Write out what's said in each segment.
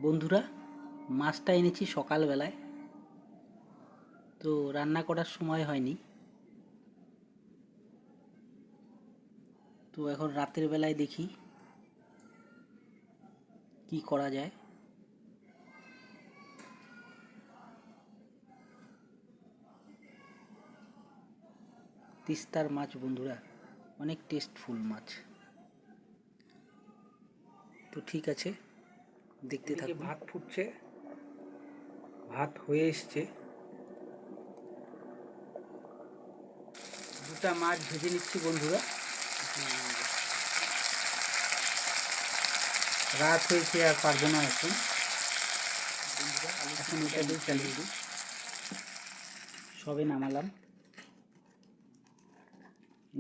বন্ধুরা, মাছটা এনেছি সকালবেলায়, তো রান্না করার সময় হয়নি। তো এখন রাতের বেলায় দেখি কি করা যায়। তিস্তার মাছ বন্ধুরা, অনেক টেস্টফুল মাছ। তো ঠিক আছে, দেখতে থাকুন। ভাত ফুটছে, ভাত হয়ে এসছে। দুটা মাছ ভেজে নিচ্ছি বন্ধুরা। রাত হয়েছে, আর পারবো না এখন। এখন এটা দিয়ে চালিয়ে দিই। সবে নামালাম,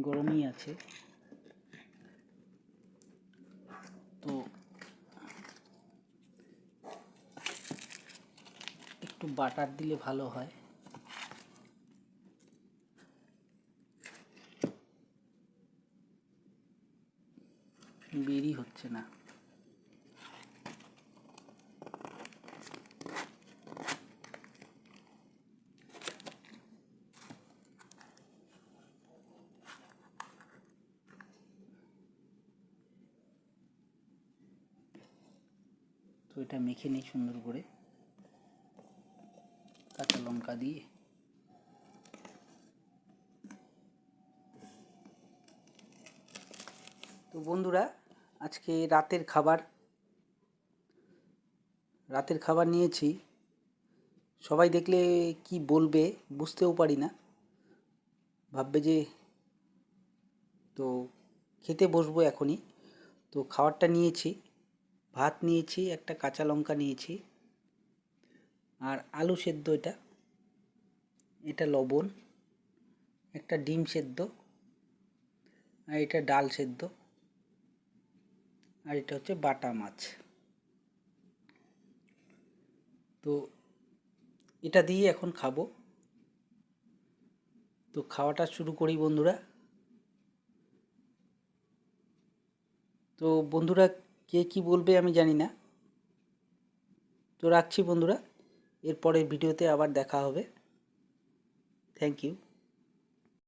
গরমই আছে। তো একটু বাটার দিলে ভালো হয়। বেরি হচ্ছে না। তো এটা মেখে নিই সুন্দর করে কাঁচা লঙ্কা দিয়ে। তো বন্ধুরা, আজকে রাতের খাবার নিয়েছি। সবাই দেখলে কি বলবে বুঝতেও পারি না, ভাববে যে তো খেতে বসবো এখনই। তো খাবারটা নিয়েছি, ভাত নিয়েছি, একটা কাঁচা লঙ্কা নিয়েছি, আর আলু সেদ্ধ, এটা লবণ, একটা ডিম সেদ্ধ, আর এটা ডাল সেদ্ধ, আর এটা হচ্ছে বাটা মাছ। তো এটা দিয়ে এখন খাবো। তো খাওয়াটা শুরু করি বন্ধুরা। তো বন্ধুরা, কে কি বলবে আমি জানি না। তো রাখছি বন্ধুরা, এর পরের ভিডিওতে আবার দেখা হবে। Thank you.